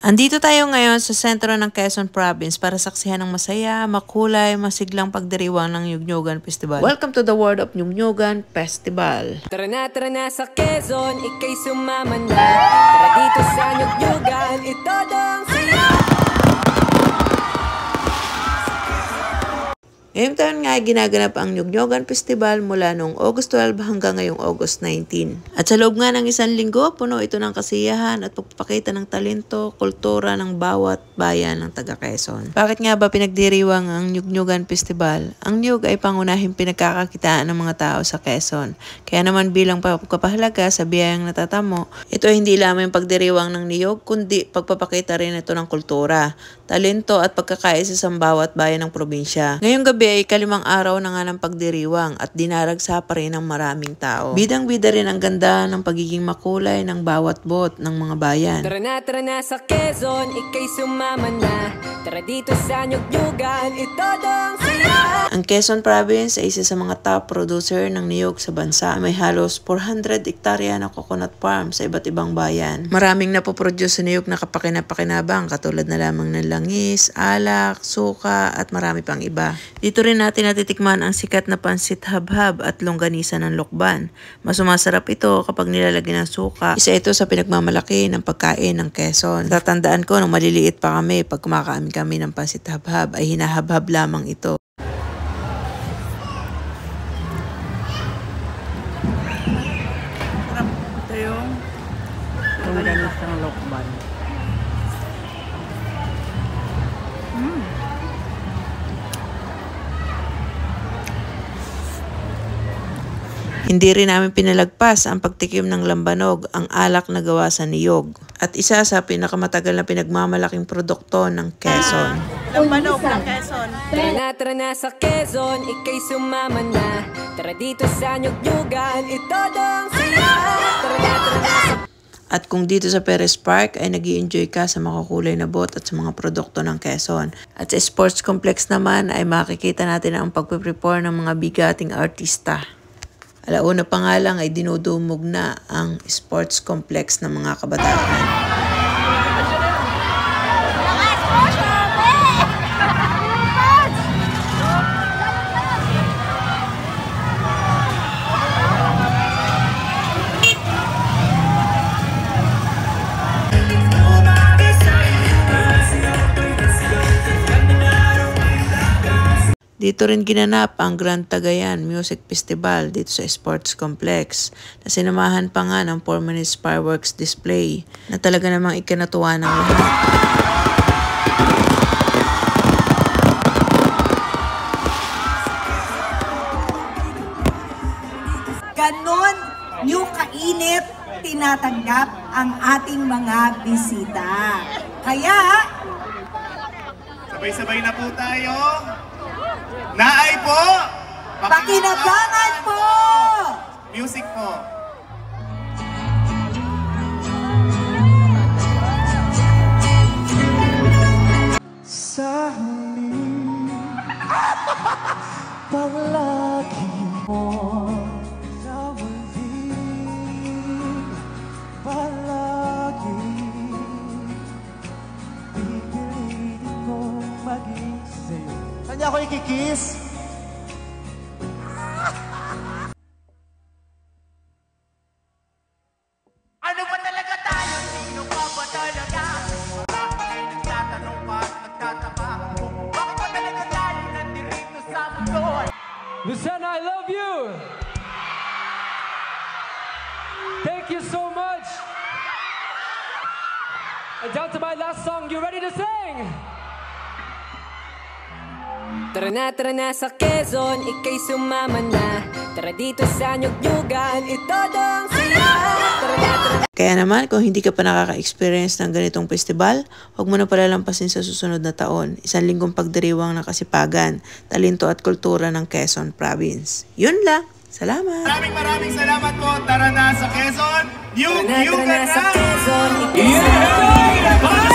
Andito tayo ngayon sa sentro ng Quezon Province para saksihan ng masaya, makulay, masiglang pagdiriwang ng Nyugnyugan Festival. Welcome to the world of Nyugnyugan Festival. Tara na sa Quezon, ikay sumama na. Tara dito sa Nyugnyugan, ito dong siya. Ngayong taon nga ay ginaganap ang Nyugnyugan Festival mula noong August 12 hanggang ngayong August 19. At sa loob nga ng isang linggo, puno ito ng kasiyahan at pagpapakita ng talento, kultura ng bawat bayan ng taga Quezon. Bakit nga ba pinagdiriwang ang Nyugnyugan Festival? Ang Nyug ay pangunahing pinagkakakitaan ng mga tao sa Quezon. Kaya naman bilang pagpapahalaga sa biyayang natatamo, ito ay hindi lamang pagdiriwang ng niyog, kundi pagpapakita rin ito ng kultura, talento at pagkakaisa sa bawat bayan ng probinsya. Ngayong gabi ay kalimang araw na nga ng pagdiriwang at dinaragsa pa rin ng maraming tao. Bidang-bida rin ang ganda ng pagiging makulay ng bawat bot ng mga bayan. Tara na sa Quezon, ikay sumama na. Tara dito sa Nyugnyugan, ito dong siya. Ang Quezon Province ay isa sa mga top producer ng niyog sa bansa. May halos 400 hektarya na coconut farm sa iba't ibang bayan. Maraming napoproduce sa niyog na kapakinapakinabang katulad na lamang ng langis, alak, suka at marami pang iba. Dito rin natin natitikman ang sikat na pansit habhab at longganisa ng Lokban. Mas sumasarap ito kapag nilalagyan ng suka. Isa ito sa pinagmamalaki ng pagkain ng Quezon. Tatandaan ko nung maliliit pa kami, pag kumakain kami ng pansit habhab ay hinahabhab lamang ito. Ito yung longganisa ng Lokban. Hindi rin namin pinalagpas ang pagtikim ng lambanog, ang alak na gawa sa niyog. At isa sa pinakamatagal na pinagmamalaking produkto ng Quezon. Lambanog ng Quezon. Tara na sa Quezon, ikay sumama na. Tara dito sa Nyugnyugan, ito dong siya. Tara na sa... At kung dito sa Perez Park ay nag-i-enjoy ka sa makukulay na bot at sa mga produkto ng Quezon. At sa Sports Complex naman ay makikita natin ang pagpiprepare ng mga bigating artista. Alauna pa nga lang ay dinudumog na ang sports complex ng mga kabataan. Dito rin ginanap ang Grand Tagayan Music Festival dito sa Sports Complex na sinamahan pa nga ng 4 minutes fireworks display na talaga namang ikinatuwa ng lahat. Ganon nyo kainit tinatanggap ang ating mga bisita. Kaya, sabay-sabay na po tayo. Naay po! Pakinabangan po! Music po. Sa huli, palagi mo sa huli, palagi pipilitin mo maging sa'yo. Saan niya ako ikikiss? Ano ba talaga tayo? Sino pa ba talaga? Marami nagtatanong pa, nagtataka. Bakit ba talaga tayo nandito sa mundo? Lucena, I love you! Thank you so much! And down to my last song, you ready to sing? Tara na sa Quezon, ikay sumama na. Tara dito sa Nyugnyugan, ito dong siya. Tara na. Kaya naman, kung hindi ka pa nakaka-experience ng ganitong festival, huwag mo na palalampasin sa susunod na taon. Isang linggong pagdiriwang ng kasipagan, talento at kultura ng Quezon Province. Yun lang. Salamat! Maraming salamat po. Tara na sa Quezon. Tara na sa Quezon, ikay Yeah!